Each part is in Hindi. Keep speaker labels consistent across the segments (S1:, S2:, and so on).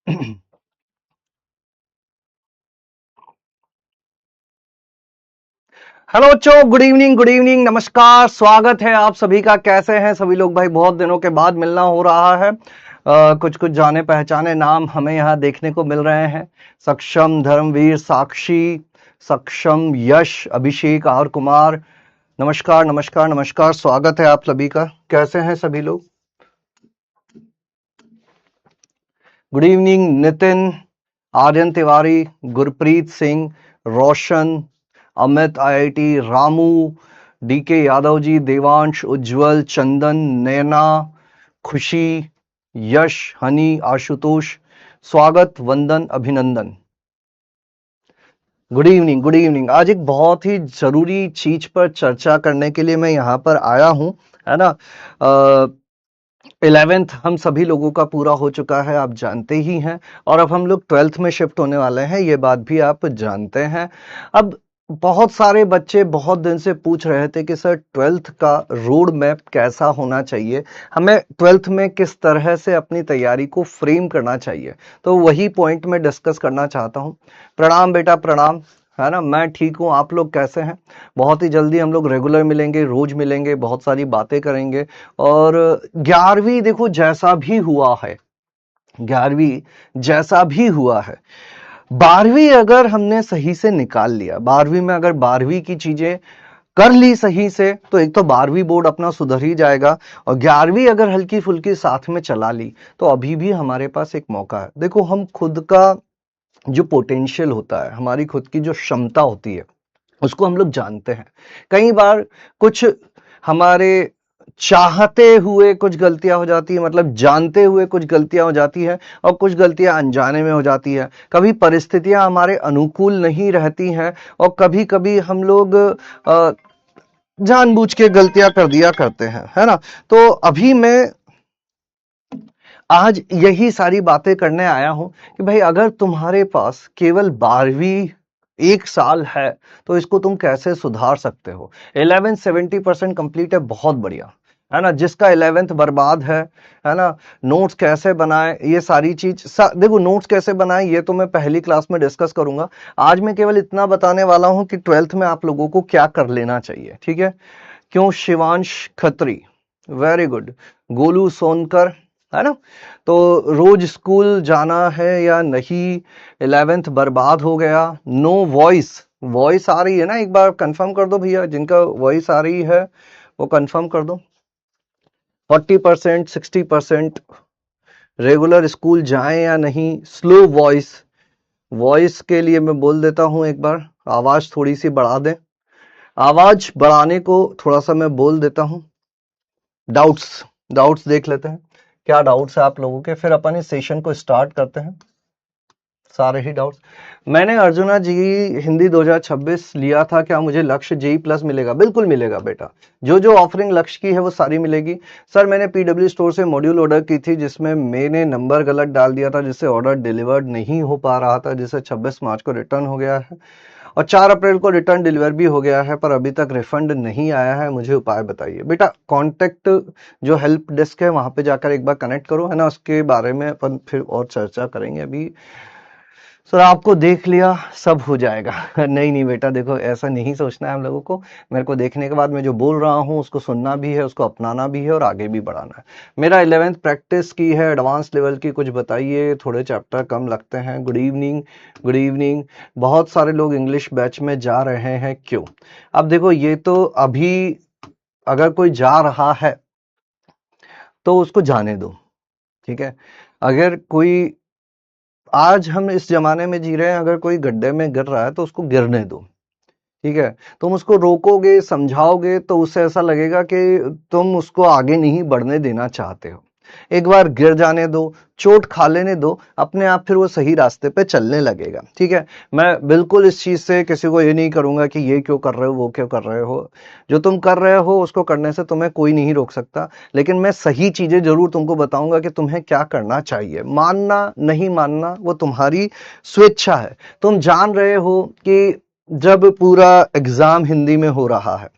S1: हेलो बच्चों, गुड इवनिंग, नमस्कार। स्वागत है आप सभी का। कैसे हैं सभी लोग? भाई बहुत दिनों के बाद मिलना हो रहा है। कुछ कुछ जाने पहचाने नाम हमें यहाँ देखने को मिल रहे हैं। सक्षम, धर्मवीर, साक्षी, सक्षम, यश, अभिषेक, आर कुमार। नमस्कार नमस्कार नमस्कार, स्वागत है आप सभी का। कैसे हैं सभी लोग? गुड इवनिंग नितिन, आर्यन तिवारी, गुरप्रीत सिंह, रोशन, अमित, आईआईटी, रामू, डीके यादव जी, देवांश, उज्जवल, चंदन, नैना, खुशी, यश, हनी, आशुतोष। स्वागत, वंदन, अभिनंदन। Good evening, good evening. आज एक बहुत ही जरूरी चीज पर चर्चा करने के लिए मैं यहाँ पर आया हूँ, है ना। 11th हम सभी लोगों का पूरा हो चुका है, आप जानते ही हैं। और अब हम लोग 12th में शिफ्ट होने वाले हैं, ये बात भी आप जानते हैं। अब बहुत सारे बच्चे बहुत दिन से पूछ रहे थे कि सर 12th का रोड मैप कैसा होना चाहिए, हमें 12th में किस तरह से अपनी तैयारी को फ्रेम करना चाहिए। तो वही पॉइंट में डिस्कस करना चाहता हूँ। प्रणाम बेटा, प्रणाम। है ना, मैं ठीक हूँ, आप लोग कैसे हैं? बहुत ही जल्दी हम लोग रेगुलर मिलेंगे, रोज मिलेंगे, बहुत सारी बातें करेंगे। और 11वीं देखो जैसा भी हुआ है, 11वीं जैसा भी हुआ है, 12वीं अगर हमने सही से निकाल लिया, 12वीं में अगर 12वीं की चीजें कर ली सही से, तो एक तो 12वीं बोर्ड अपना सुधर ही जाएगा। और 11वीं अगर हल्की फुल्की साथ में चला ली, तो अभी भी हमारे पास एक मौका है। देखो, हम खुद का जो पोटेंशियल होता है, हमारी खुद की जो क्षमता होती है, उसको हम लोग जानते हैं। कई बार कुछ हमारे चाहते हुए कुछ गलतियां हो जाती है, मतलब जानते हुए कुछ गलतियां हो जाती है, और कुछ गलतियां अनजाने में हो जाती है। कभी परिस्थितियां हमारे अनुकूल नहीं रहती हैं, और कभी कभी हम लोग जानबूझ के गलतियां कर दिया करते हैं, है ना। तो अभी मैं आज यही सारी बातें करने आया हूं कि भाई, अगर तुम्हारे पास केवल 12वीं एक साल है, तो इसको तुम कैसे सुधार सकते हो। 11 70% कंप्लीट है, बहुत बढ़िया, है ना। जिसका 11th बर्बाद है ना, नोट्स कैसे बनाए, ये सारी चीज देखो, नोट्स कैसे बनाए ये तो मैं पहली क्लास में डिस्कस करूंगा। आज मैं केवल इतना बताने वाला हूं कि 12th में आप लोगों को क्या कर लेना चाहिए, ठीक है। क्यों? Shivansh Khatri, very good. गोलू सोनकर, है ना। तो रोज स्कूल जाना है या नहीं? 11th बर्बाद हो गया। नो वॉइस, वॉइस आ रही है ना? एक बार कंफर्म कर दो भैया, जिनका वॉइस आ रही है वो कंफर्म कर दो। 40%, 60%। रेगुलर स्कूल जाएं या नहीं? स्लो वॉइस, वॉइस के लिए मैं बोल देता हूं, एक बार आवाज थोड़ी सी बढ़ा दें। आवाज बढ़ाने को थोड़ा सा मैं बोल देता हूं। डाउट्स, डाउट्स देख लेते हैं, क्या डाउट्स है आप लोगों के, फिर अपन इस सेशन को स्टार्ट करते हैं। सारे ही डाउट्स। मैंने अर्जुना जी हिंदी 2026 लिया था, क्या मुझे लक्ष्य जेई प्लस मिलेगा? बिल्कुल मिलेगा बेटा, जो जो ऑफरिंग लक्ष्य की है वो सारी मिलेगी। सर मैंने पीडब्ल्यू स्टोर से मॉड्यूल ऑर्डर की थी, जिसमें मैंने नंबर गलत डाल दिया था, जिससे ऑर्डर डिलीवर्ड नहीं हो पा रहा था, जिससे 26 मार्च को रिटर्न हो गया है, और 4 अप्रैल को रिटर्न डिलीवर भी हो गया है, पर अभी तक रिफंड नहीं आया है। मुझे उपाय बताइए। बेटा, कॉन्टेक्ट जो हेल्प डेस्क है वहां पे जाकर एक बार कनेक्ट करो, है ना। उसके बारे में अपन फिर और चर्चा करेंगे। अभी सर आपको देख लिया सब हो जाएगा। नहीं नहीं बेटा, देखो ऐसा नहीं सोचना है हम लोगों को। मेरे को देखने के बाद मैं जो बोल रहा हूँ उसको सुनना भी है, उसको अपनाना भी है, और आगे भी बढ़ाना है। मेरा 11th प्रैक्टिस की है, एडवांस लेवल की, कुछ बताइए, थोड़े चैप्टर कम लगते हैं। Good evening, good evening. बहुत सारे लोग इंग्लिश बैच में जा रहे हैं, क्यों? अब देखो, ये तो अभी अगर कोई जा रहा है तो उसको जाने दो, ठीक है। अगर कोई, आज हम इस जमाने में जी रहे हैं, अगर कोई गड्ढे में गिर रहा है तो उसको गिरने दो, ठीक है। तुम उसको रोकोगे, समझाओगे, तो उससे ऐसा लगेगा कि तुम उसको आगे नहीं बढ़ने देना चाहते हो। एक बार गिर जाने दो, चोट खा लेने दो, अपने आप फिर वो सही रास्ते पे चलने लगेगा, ठीक है। मैं बिल्कुल इस चीज से किसी को ये नहीं करूंगा कि ये क्यों कर रहे हो, वो क्यों कर रहे हो। जो तुम कर रहे हो उसको करने से तुम्हें कोई नहीं रोक सकता, लेकिन मैं सही चीजें जरूर तुमको बताऊंगा कि तुम्हें क्या करना चाहिए। मानना नहीं मानना वो तुम्हारी स्वेच्छा है। तुम जान रहे हो कि जब पूरा एग्जाम हिंदी में हो रहा है,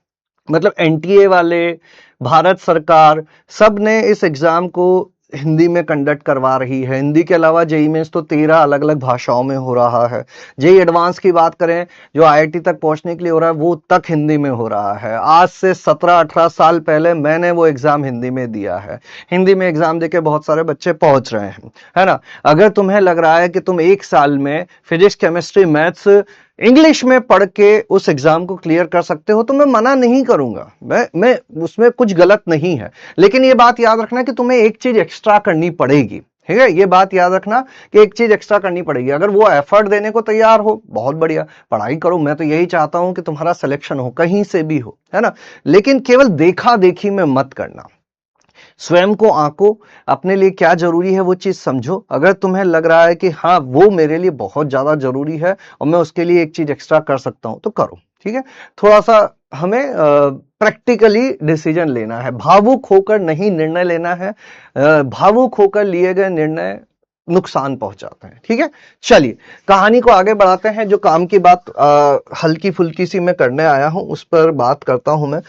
S1: मतलब एनटीए वाले, भारत सरकार, सब ने इस एग्जाम को हिंदी में कंडक्ट करवा रही है। हिंदी के अलावा जेईई मेंस तो 13 अलग अलग भाषाओं में हो रहा है। जेईई एडवांस की बात करें जो आईआईटी तक पहुंचने के लिए हो रहा है वो तक हिंदी में हो रहा है। आज से 17-18 साल पहले मैंने वो एग्जाम हिंदी में दिया है। हिंदी में एग्जाम देके बहुत सारे बच्चे पहुंच रहे हैं, है ना। अगर तुम्हें लग रहा है कि तुम एक साल में फिजिक्स, केमिस्ट्री, मैथ्स, इंग्लिश में पढ़ के उस एग्जाम को क्लियर कर सकते हो तो मैं मना नहीं करूंगा, मैं उसमें कुछ गलत नहीं है। लेकिन ये बात याद रखना कि तुम्हें एक चीज एक्स्ट्रा करनी पड़ेगी, ठीक है। ये बात याद रखना कि एक चीज एक्स्ट्रा करनी पड़ेगी। अगर वो एफर्ट देने को तैयार हो, बहुत बढ़िया, पढ़ाई करो। मैं तो यही चाहता हूं कि तुम्हारा सिलेक्शन हो, कहीं से भी हो, है ना। लेकिन केवल देखा देखी में मत करना। स्वयं को आंको, अपने लिए क्या जरूरी है वो चीज समझो। अगर तुम्हें लग रहा है कि हाँ वो मेरे लिए बहुत ज्यादा जरूरी है और मैं उसके लिए एक चीज एक्स्ट्रा कर सकता हूं तो करो, ठीक है। थोड़ा सा हमें प्रैक्टिकली डिसीजन लेना है, भावुक होकर नहीं निर्णय लेना है। भावुक होकर लिए गए निर्णय नुकसान पहुंचाते हैं, ठीक है। चलिए कहानी को आगे बढ़ाते हैं। जो काम की बात हल्की फुल्की सी मैं करने आया हूं उस पर बात करता हूं मैं।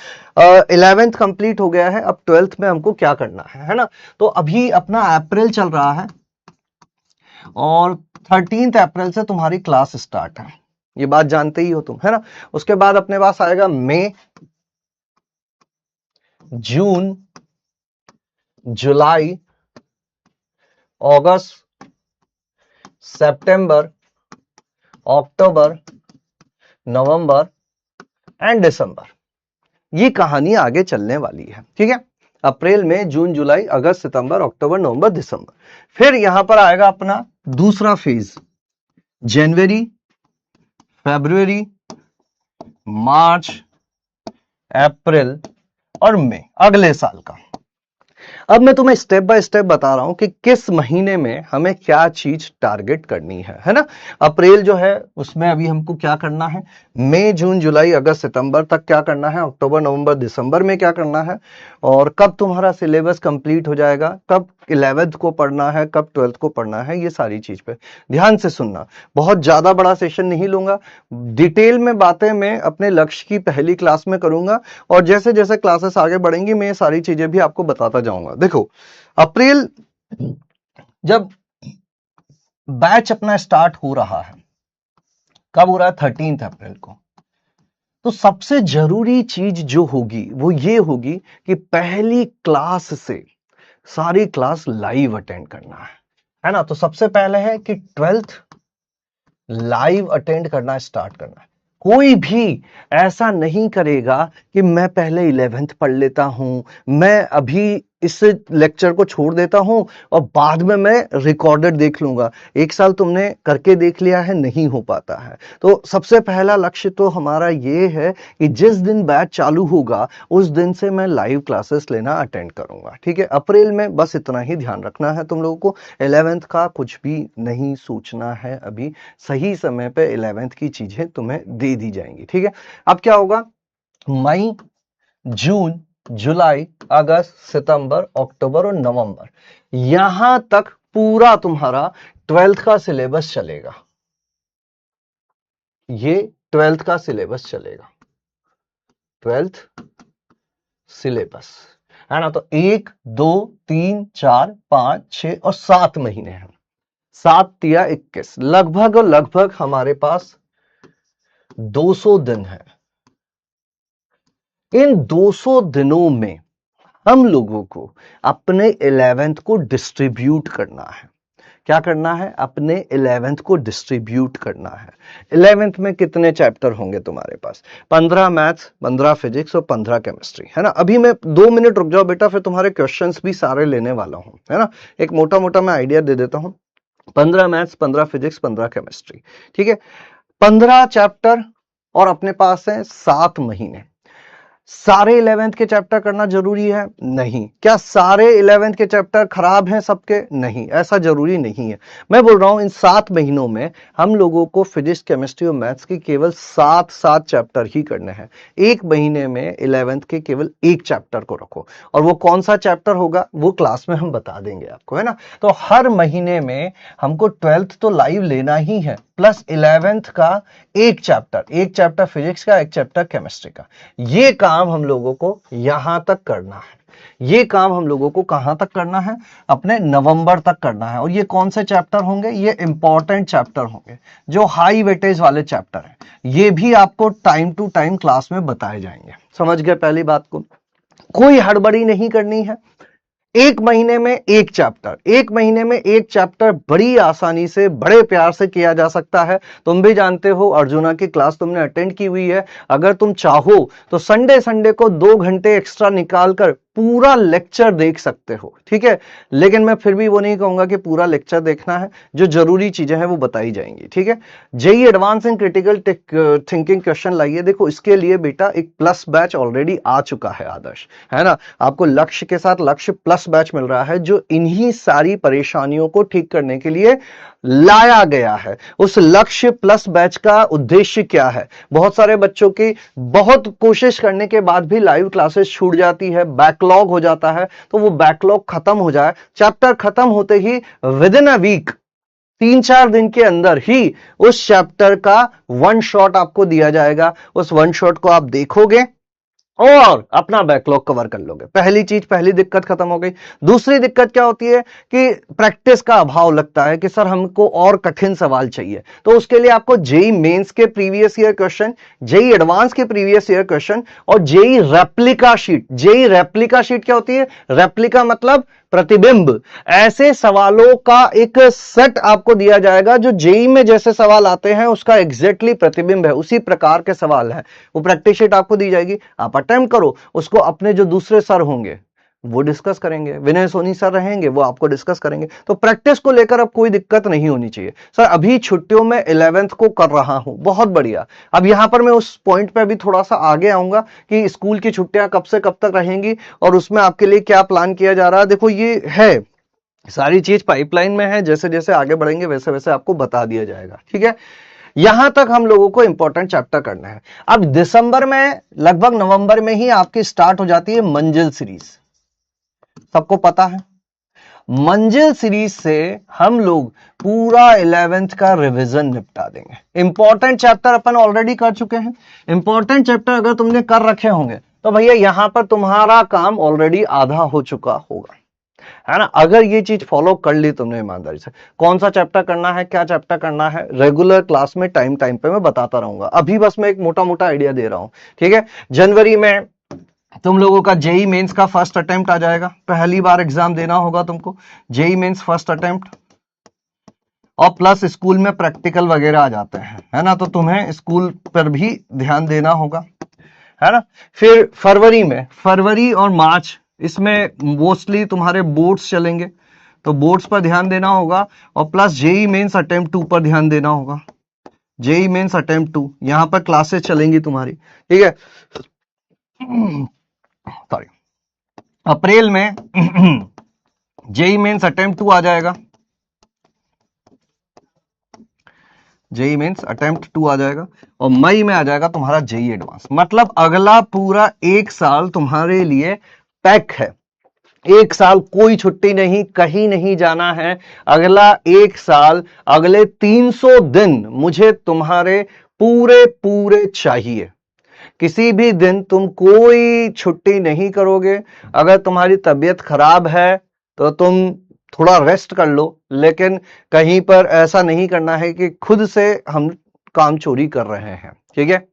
S1: 11th कंप्लीट हो गया है, अब 12th में हमको क्या करना है ना। तो अभी अपना अप्रैल चल रहा है और 13 अप्रैल से तुम्हारी क्लास स्टार्ट है, ये बात जानते ही हो तुम, है ना। उसके बाद अपने पास आएगा मई, जून, जुलाई, अगस्त, सितंबर, अक्टूबर, नवंबर एंड दिसंबर। ये कहानी आगे चलने वाली है, ठीक है। अप्रैल, मई, जून, जुलाई, अगस्त, सितंबर, अक्टूबर, नवंबर, दिसंबर। फिर यहां पर आएगा अपना दूसरा फेज, जनवरी, फरवरी, मार्च, अप्रैल और मई, अगले साल का। अब मैं तुम्हें स्टेप बाय स्टेप बता रहा हूं कि किस महीने में हमें क्या चीज टारगेट करनी है ना। अप्रैल जो है उसमें अभी हमको क्या करना है, मई, जून, जुलाई, अगस्त, सितंबर तक क्या करना है, अक्टूबर, नवंबर, दिसंबर में क्या करना है, और कब तुम्हारा सिलेबस कंप्लीट हो जाएगा, कब 11th को पढ़ना है, कब 12th को पढ़ना है, ये सारी चीज पे ध्यान से सुनना। बहुत ज्यादा बड़ा सेशन नहीं लूंगा, डिटेल में बातें मैं अपने लक्ष्य की पहली क्लास में करूंगा और जैसे जैसे क्लासेस आगे बढ़ेंगी मैं ये सारी चीजें भी आपको बताता जाऊंगा। देखो अप्रैल जब बैच अपना स्टार्ट हो रहा है, कब हो रहा है, 13 अप्रैल को। तो सबसे जरूरी चीज जो होगी वो ये होगी कि पहली क्लास से सारी क्लास लाइव अटेंड करना है ना। तो सबसे पहले है कि 12th लाइव अटेंड करना स्टार्ट करना है। कोई भी ऐसा नहीं करेगा कि मैं पहले 11th पढ़ लेता हूं, मैं अभी इस लेक्चर को छोड़ देता हूं और बाद में मैं रिकॉर्डेड देख लूंगा। एक साल तुमने करके देख लिया है, नहीं हो पाता है। तो सबसे पहला लक्ष्य तो हमारा ये है कि जिस दिन बैच चालू होगा उस दिन से मैं लाइव क्लासेस लेना अटेंड करूंगा, ठीक है। अप्रैल में बस इतना ही ध्यान रखना है तुम लोगों को। 11th का कुछ भी नहीं सोचना है, अभी सही समय पे 11th की चीजें तुम्हें दे दी जाएंगी, ठीक है। अब क्या होगा, मई, जून, जुलाई, अगस्त, सितंबर, अक्टूबर और नवंबर, यहां तक पूरा तुम्हारा 12th का सिलेबस चलेगा। ये 12th का सिलेबस चलेगा, 12th सिलेबस, है ना। तो 1, 2, 3, 4, 5, 6 और 7 महीने हैं। 7 तिया 21, लगभग और लगभग हमारे पास 200 दिन है। इन 200 दिनों में हम लोगों को अपने 11th को डिस्ट्रीब्यूट करना है। क्या करना है, अपने 11th को डिस्ट्रीब्यूट करना है। 11th में कितने चैप्टर होंगे तुम्हारे पास, 15 मैथ्स, 15 फिजिक्स और 15 केमिस्ट्री, है ना। अभी मैं 2 मिनट रुक जाओ बेटा, फिर तुम्हारे क्वेश्चंस भी सारे लेने वाला हूं, है ना। एक मोटा मोटा मैं आइडिया दे देता हूं। 15 मैथ्स, 15 फिजिक्स, 15 केमिस्ट्री, ठीक है। 15 चैप्टर और अपने पास है 7 महीने। सारे 11th के चैप्टर करना जरूरी है? नहीं। क्या सारे 11th के चैप्टर खराब हैं सबके? नहीं, ऐसा जरूरी नहीं है। मैं बोल रहा हूं इन 7 महीनों में हम लोगों को फिजिक्स, केमिस्ट्री और मैथ्स की केवल 7 चैप्टर ही करने हैं। एक महीने में 11th के केवल एक चैप्टर को रखो और वो कौन सा चैप्टर होगा वो क्लास में हम बता देंगे आपको, है ना। तो हर महीने में हमको 12th तो लाइव लेना ही है, प्लस 11th का एक चैप्टर फिजिक्स का, एक चैप्टर केमिस्ट्री का। ये काम काम हम लोगों को यहां तक करना है। ये काम हम लोगों को कहां तक करना है? अपने नवंबर तक करना है। और ये कौन से चैप्टर होंगे? ये इंपॉर्टेंट चैप्टर होंगे, जो हाई वेटेज वाले चैप्टर हैं। ये भी आपको टाइम टू टाइम क्लास में बताए जाएंगे। समझ गए पहली बात को? कोई हड़बड़ी नहीं करनी है। एक महीने में एक चैप्टर, एक महीने में एक चैप्टर बड़ी आसानी से, बड़े प्यार से किया जा सकता है। तुम भी जानते हो, अर्जुना की क्लास तुमने अटेंड की हुई है। अगर तुम चाहो तो संडे संडे को 2 घंटे एक्स्ट्रा निकालकर पूरा लेक्चर देख सकते हो, ठीक है। लेकिन मैं फिर भी वो नहीं कहूंगा कि पूरा लेक्चर देखना है, जो जरूरी चीजें हैं वो बताई जाएंगी, ठीक है। JEE advance in critical thinking question लाइए। देखो, इसके लिए बेटा एक प्लस बैच ऑलरेडी आ चुका है आदर्श, है ना। आपको लक्ष्य के साथ लक्ष्य प्लस बैच मिल रहा है, जो इन्हीं सारी परेशानियों को ठीक करने के लिए लाया गया है। उस लक्ष्य प्लस बैच का उद्देश्य क्या है? बहुत सारे बच्चों की बहुत कोशिश करने के बाद भी लाइव क्लासेस छूट जाती है, बैकलॉग हो जाता है। तो वो बैकलॉग खत्म हो जाए, चैप्टर खत्म होते ही विद इन अ वीक, 3-4 दिन के अंदर ही उस चैप्टर का वन शॉट आपको दिया जाएगा। उस वन शॉट को आप देखोगे और अपना बैकलॉग कवर कर लोगे। पहली चीज, पहली दिक्कत खत्म हो गई। दूसरी दिक्कत क्या होती है कि प्रैक्टिस का अभाव लगता है कि सर हमको और कठिन सवाल चाहिए। तो उसके लिए आपको जेई मेंस के previous year question, JEE advance के प्रीवियस ईयर क्वेश्चन और JEE replica sheet. JEE replica sheet क्या होती है? रेप्लिका मतलब प्रतिबिंब। ऐसे सवालों का एक सेट आपको दिया जाएगा जो जेई में जैसे सवाल आते हैं उसका एग्जैक्टली प्रतिबिंब है, उसी प्रकार के सवाल है। वो प्रैक्टिस शीट आपको दी जाएगी, आप अटेम्प्ट करो। उसको अपने जो दूसरे सर होंगे वो डिस्कस करेंगे, विनय सोनी सर रहेंगे, वो आपको डिस्कस करेंगे। तो प्रैक्टिस को लेकर अब कोई दिक्कत नहीं होनी चाहिए। सर अभी छुट्टियों में 11th को कर रहा हूं, बहुत बढ़िया। अब यहां पर मैं उस पॉइंट पे अभी थोड़ा सा आगे आऊंगा कि स्कूल की छुट्टियां कब से कब तक रहेंगी और उसमें आपके लिए क्या प्लान किया जा रहा है। देखो, ये है, सारी चीज पाइपलाइन में है, जैसे जैसे आगे बढ़ेंगे वैसे वैसे आपको बता दिया जाएगा, ठीक है। यहां तक हम लोगों को इंपॉर्टेंट चैप्टर करना है। अब दिसंबर में, लगभग नवंबर में ही आपकी स्टार्ट हो जाती है मंजिल सीरीज, सबको पता है। मंजिल सीरीज से हम लोग पूरा 11th का रिवीजन निपटा देंगे। इंपॉर्टेंट चैप्टर अपन ऑलरेडी कर चुके हैं। इंपॉर्टेंट चैप्टर अगर तुमने कर रखे होंगे तो भैया यहां पर तुम्हारा काम ऑलरेडी आधा हो चुका होगा, है ना। अगर ये चीज फॉलो कर ली तुमने ईमानदारी से, कौन सा चैप्टर करना है, क्या चैप्टर करना है, रेगुलर क्लास में टाइम टाइम पे मैं बताता रहूंगा। अभी बस मैं एक मोटा मोटा आइडिया दे रहा हूं, ठीक है। जनवरी में तुम लोगों का जेई मेंस का फर्स्ट अटेम्प्ट आ जाएगा, पहली बार एग्जाम देना होगा तुमको, जेई मेंस फर्स्ट अटेम्प्ट। और प्लस स्कूल में प्रैक्टिकल वगैरह आ जाते हैं, है ना, तो तुम्हें स्कूल पर भी ध्यान देना होगा, है ना। फिर फरवरी में, फरवरी और मार्च, इसमें मोस्टली तुम्हारे बोर्ड्स चलेंगे, तो बोर्ड्स पर ध्यान देना होगा। और प्लस जेई मेंस अटेम्प्ट 2 पर ध्यान देना होगा। जेई मेंस अटेम्प्ट 2 यहां पर क्लासेस चलेंगी तुम्हारी, ठीक है। सॉरी, अप्रैल में जेई मेंस अटेम्प्ट 2 आ जाएगा, जेई मेंस अटेम्प्ट 2 आ जाएगा। और मई में आ जाएगा तुम्हारा जेई एडवांस। मतलब अगला पूरा एक साल तुम्हारे लिए पैक है। एक साल कोई छुट्टी नहीं, कहीं नहीं जाना है। अगला एक साल, अगले 300 दिन मुझे तुम्हारे पूरे पूरे चाहिए। किसी भी दिन तुम कोई छुट्टी नहीं करोगे। अगर तुम्हारी तबीयत खराब है तो तुम थोड़ा रेस्ट कर लो, लेकिन कहीं पर ऐसा नहीं करना है कि खुद से हम काम चोरी कर रहे हैं, ठीक है।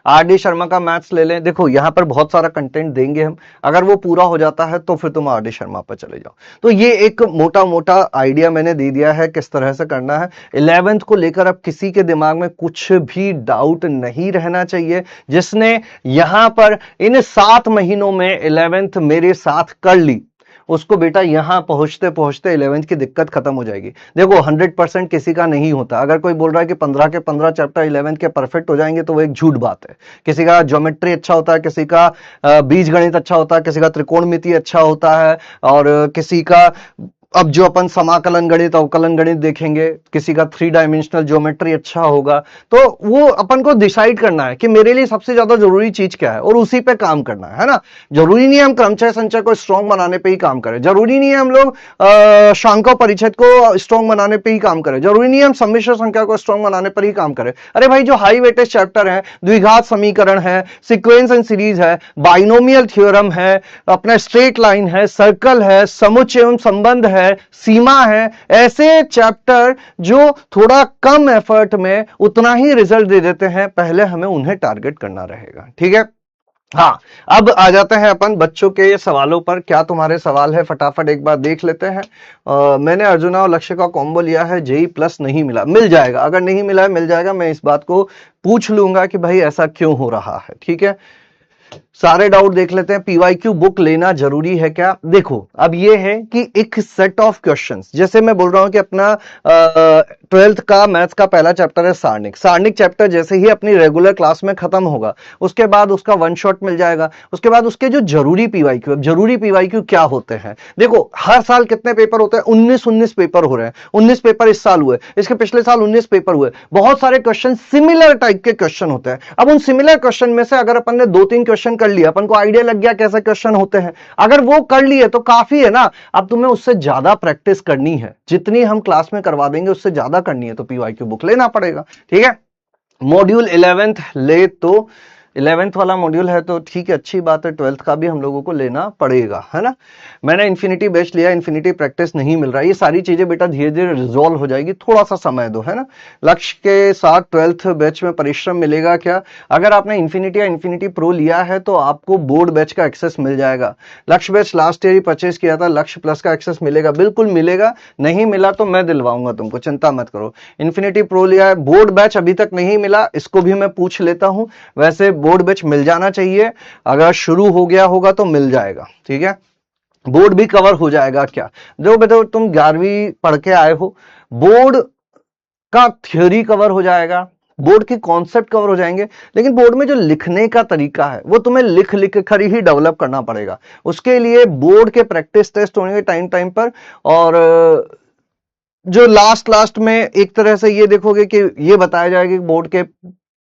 S1: आर डी शर्मा का मैथ्स ले लें। देखो, यहां पर बहुत सारा कंटेंट देंगे हम, अगर वो पूरा हो जाता है तो फिर तुम आर डी शर्मा पर चले जाओ। तो ये एक मोटा मोटा आइडिया मैंने दे दिया है किस तरह से करना है। 11th को लेकर अब किसी के दिमाग में कुछ भी डाउट नहीं रहना चाहिए। जिसने यहां पर इन 7 महीनों में 11th मेरे साथ कर ली, उसको बेटा यहां पहुंचते पहुंचते 11th की दिक्कत खत्म हो जाएगी। देखो, 100% किसी का नहीं होता। अगर कोई बोल रहा है कि 15 के 15 चैप्टर 11th के परफेक्ट हो जाएंगे तो वो एक झूठ बात है। किसी का ज्योमेट्री अच्छा होता है, किसी का बीज गणित अच्छा होता है, किसी का त्रिकोणमिति अच्छा होता है, और किसी का अब जो अपन समाकलन गणित अवकलन गणित देखेंगे, किसी का 3 डायमेंशनल ज्योमेट्री अच्छा होगा, तो वो अपन को डिसाइड करना है कि मेरे लिए सबसे ज्यादा जरूरी चीज क्या है और उसी पे काम करना है ना। जरूरी नहीं है हम क्रमचय संचय को स्ट्रॉन्ग बनाने पे ही काम करें, जरूरी नहीं है हम लोग शांको परिच्छेद को स्ट्रॉन्ग बनाने पे ही काम करें, जरूरी नहीं है हम सम्मिश्र संख्या को स्ट्रॉन्ग बनाने पर ही काम करें। अरे भाई जो हाई वेटेज चैप्टर है, द्विघात समीकरण है, सीक्वेंस एंड सीरीज है, बाइनोमियल थ्योरम है, अपना स्ट्रेट लाइन है, सर्कल है, समुच्चय एवं संबंध है, सीमा है, ऐसे चैप्टर जो थोड़ा कम एफर्ट में उतना ही रिजल्ट दे देते हैं, पहले हमें उन्हें टारगेट करना रहेगा। ठीक है, हाँ, अब आ जाते हैं अपन बच्चों के सवालों पर। क्या तुम्हारे सवाल है फटाफट एक बार देख लेते हैं। मैंने अर्जुना और लक्ष्य का कॉम्बो लिया है, जेई प्लस नहीं मिला, मिल जाएगा, अगर नहीं मिला है मिल जाएगा, मैं इस बात को पूछ लूंगा कि भाई ऐसा क्यों हो रहा है। ठीक है, सारे डाउट देख लेते हैं। पीवाईक्यू बुक लेना जरूरी है क्या? देखो अब ये है कि एक सेट ऑफ क्वेश्चंस, जैसे मैं बोल रहा हूं कि अपना 12th का मैथ्स का पहला चैप्टर है सारणिक। सारणिक चैप्टर जैसे ही अपनी रेगुलर क्लास में खत्म होगा, उसके बाद उसका वन शॉट मिल जाएगा। उसके बाद उसके जो जरूरी पीवाईक्यू, अब जरूरी पीवाईक्यू क्या होते हैं? देखो हर साल कितने पेपर होते हैं? 19 पेपर हो रहे हैं। 19 पेपर इस साल हुए, इसके पिछले साल 19 पेपर हुए। बहुत सारे क्वेश्चन सिमिलर टाइप के क्वेश्चन होते हैं। अब उन सिमिलर क्वेश्चन में से अगर अपन ने 2-3 क्वेश्चन कर लिया, अपन को आइडिया लग गया कैसे क्वेश्चन होते हैं, अगर वो कर लिए तो काफी है ना। अब तुम्हें उससे ज्यादा प्रैक्टिस करनी है, जितनी हम क्लास में करवा देंगे उससे ज्यादा करनी है, तो पीवाईक्यू बुक लेना पड़ेगा। ठीक है, मॉड्यूल 11th ले तो 11th वाला मॉड्यूल है तो ठीक है, अच्छी बात है, 12th का भी हम लोगों को लेना पड़ेगा, है ना। मैंने इन्फिनिटी बेच लिया, इन्फिनिटी प्रैक्टिस नहीं मिल रहा, ये सारी चीजें बेटा धीरे धीरे रिजॉल्व हो जाएगी, थोड़ा सा समय दो, है ना। लक्ष्य के साथ 12th बैच में परिश्रम मिलेगा क्या? अगर आपने इन्फिनिटी या इन्फिनिटी प्रो लिया है तो आपको बोर्ड बैच का एक्सेस मिल जाएगा। लक्ष्य बैच लास्ट ईयर ही परचेज किया था, लक्ष्य प्लस का एक्सेस मिलेगा, बिल्कुल मिलेगा। नहीं मिला तो मैं दिलवाऊंगा तुमको, चिंता मत करो। इन्फिनिटी प्रो लिया है, बोर्ड बैच अभी तक नहीं मिला, इसको भी मैं पूछ लेता हूं। वैसे बोर्ड बैच मिल जाना चाहिए, अगर शुरू हो गया होगा तो मिल जाएगा। ठीक है, बोर्ड भी कवर हो जाएगा क्या? जो बेटा तुम 11वीं पढ़ के आए हो, बोर्ड का थ्योरी कवर हो जाएगा, बोर्ड के कॉन्सेप्ट कवर हो जाएंगे, लेकिन बोर्ड में जो लिखने का तरीका है वो तुम्हें लिख लिख कर ही डेवलप करना पड़ेगा। उसके लिए बोर्ड के प्रैक्टिस टेस्ट होंगे टाइम टाइम पर, और जो लास्ट में एक तरह से ये देखोगे कि ये बताया जाएगा कि बोर्ड के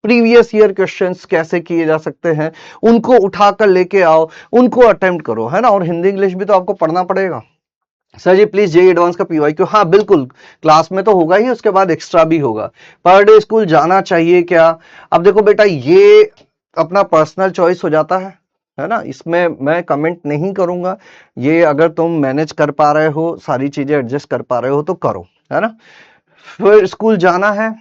S1: प्रीवियस ईयर क्वेश्चंस कैसे किए जा सकते हैं, उनको उठाकर लेके आओ, उनको अटेम्प्ट करो, है ना। और हिंदी इंग्लिश भी तो आपको पढ़ना पड़ेगा। Sir ji please JEE advance का पीवाईक्यू, हाँ बिल्कुल, क्लास में तो होगा ही, उसके बाद एक्स्ट्रा भी होगा। पर डे स्कूल जाना चाहिए क्या? अब देखो बेटा, ये अपना पर्सनल चॉइस हो जाता है ना, इसमें मैं कमेंट नहीं करूंगा। ये अगर तुम मैनेज कर पा रहे हो, सारी चीजें एडजस्ट कर पा रहे हो तो करो, है ना। फिर स्कूल जाना है,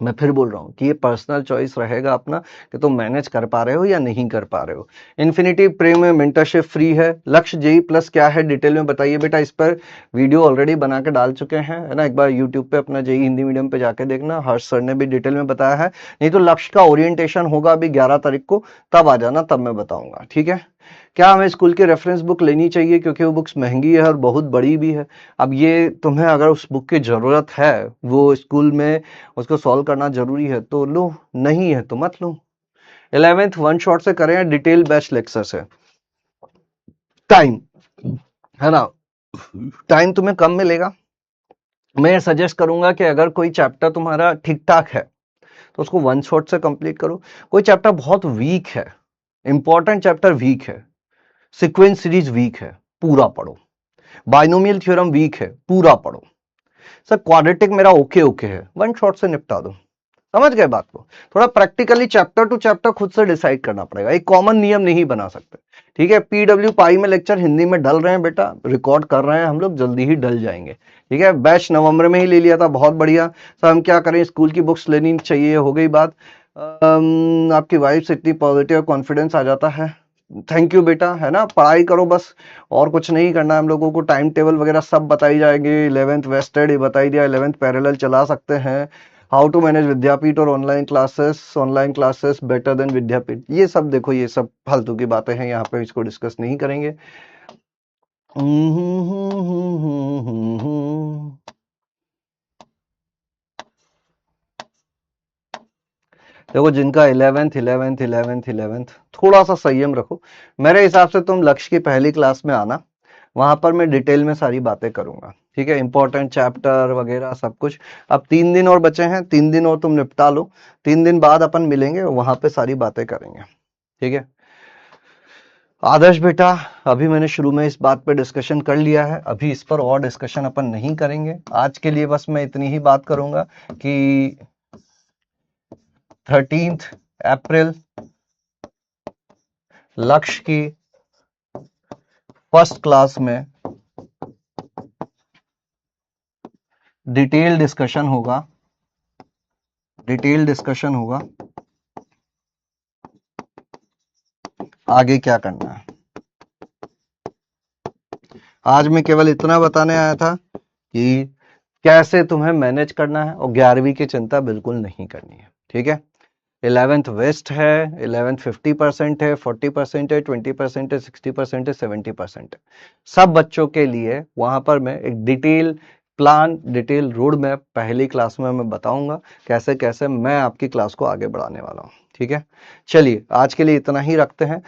S1: मैं फिर बोल रहा हूं कि ये पर्सनल चॉइस रहेगा अपना कि तुम मैनेज कर पा रहे हो या नहीं कर पा रहे हो। इन्फिनिटी प्रे में मेंटरशिप फ्री है। लक्ष्य जेई प्लस क्या है डिटेल में बताइए बेटा, इस पर वीडियो ऑलरेडी बना के डाल चुके हैं, है ना। एक बार यूट्यूब पे अपना जेई हिंदी मीडियम पे जाके देखना, हर्ष सर ने भी डिटेल में बताया है। नहीं तो लक्ष्य का ओरिएंटेशन होगा अभी 11 तारीख को, तब आ जाना, तब मैं बताऊंगा। ठीक है, क्या हमें स्कूल की रेफरेंस बुक लेनी चाहिए क्योंकि वो बुक्स महंगी है और बहुत बड़ी भी है? अब ये तुम्हें अगर उस बुक की जरूरत है, वो स्कूल में उसको सॉल्व करना जरूरी है तो लो, नहीं है तो मत लो। 11th वन शॉट से करें या डिटेल बैच लेक्चर से? टाइम, है ना, टाइम तुम्हें कम मिलेगा। मैं सजेस्ट करूंगा कि अगर कोई चैप्टर तुम्हारा ठीक ठाक है तो उसको वन शॉट से कंप्लीट करो। कोई चैप्टर बहुत वीक है, इंपॉर्टेंट चैप्टर वीक है, सीक्वेंस सीरीज वीक है, पूरा पढ़ो। बाइनोमियल थ्योरम वीक है, पूरा पढ़ो। सर क्वाड्रेटिक मेरा ओके ओके है, वन शॉट से निपटा दो। समझ गए बात को? थोड़ा प्रैक्टिकली चैप्टर टू चैप्टर खुद से डिसाइड करना पड़ेगा, एक कॉमन नियम नहीं बना सकते। ठीक है, पीडब्ल्यू पाई में लेक्चर हिंदी में डल रहे हैं बेटा, रिकॉर्ड कर रहे हैं हम लोग, जल्दी ही डल जाएंगे। ठीक है, बैच नवंबर में ही ले लिया था, बहुत बढ़िया। सर हम क्या करें, स्कूल की बुक्स लेनी चाहिए, हो गई बात। आपकी वाइफ से इतनी पॉजिटिव कॉन्फिडेंस आ जाता है, थैंक यू बेटा, है ना। पढ़ाई करो बस, और कुछ नहीं करना है हम लोगों को। टाइम टेबल वगैरह सब बताई जाएगी, 11th वेस्टेड ये बताई दिया, 11th पैरेलल चला सकते हैं, हाउ टू मैनेज विद्यापीठ और ऑनलाइन क्लासेस बेटर देन विद्यापीठ, ये सब देखो, ये सब फालतू की बातें हैं, यहाँ पे इसको डिस्कस नहीं करेंगे। देखो जिनका 11th थोड़ा सा संयम रखो। मेरे हिसाब से तुम लक्ष्य की पहली क्लास में आना, वहां पर मैं डिटेल में सारी बातें करूंगा, ठीक है, इंपॉर्टेंट चैप्टर वगैरह सब कुछ। अब 3 दिन और बचे हैं, 3 दिन और तुम निपटा लो, 3 दिन बाद अपन मिलेंगे, वहां पे सारी बातें करेंगे, ठीक है। आदर्श बेटा, अभी मैंने शुरू में इस बात पे डिस्कशन कर लिया है, अभी इस पर और डिस्कशन अपन नहीं करेंगे। आज के लिए बस मैं इतनी ही बात करूंगा कि 13 अप्रैल लक्ष्य की फर्स्ट क्लास में डिटेल डिस्कशन होगा, आगे क्या करना है। आज मैं केवल इतना बताने आया था कि कैसे तुम्हें मैनेज करना है, और 11वीं की चिंता बिल्कुल नहीं करनी है, ठीक है। 11th वेस्ट है, 11th 50% है, 40% है, 20% है, 60% है, 70% है। सब बच्चों के लिए वहां पर मैं एक detail plan, detail road map पहली क्लास में मैं बताऊंगा कैसे कैसे मैं आपकी क्लास को आगे बढ़ाने वाला हूं, ठीक है। चलिए आज के लिए इतना ही रखते हैं।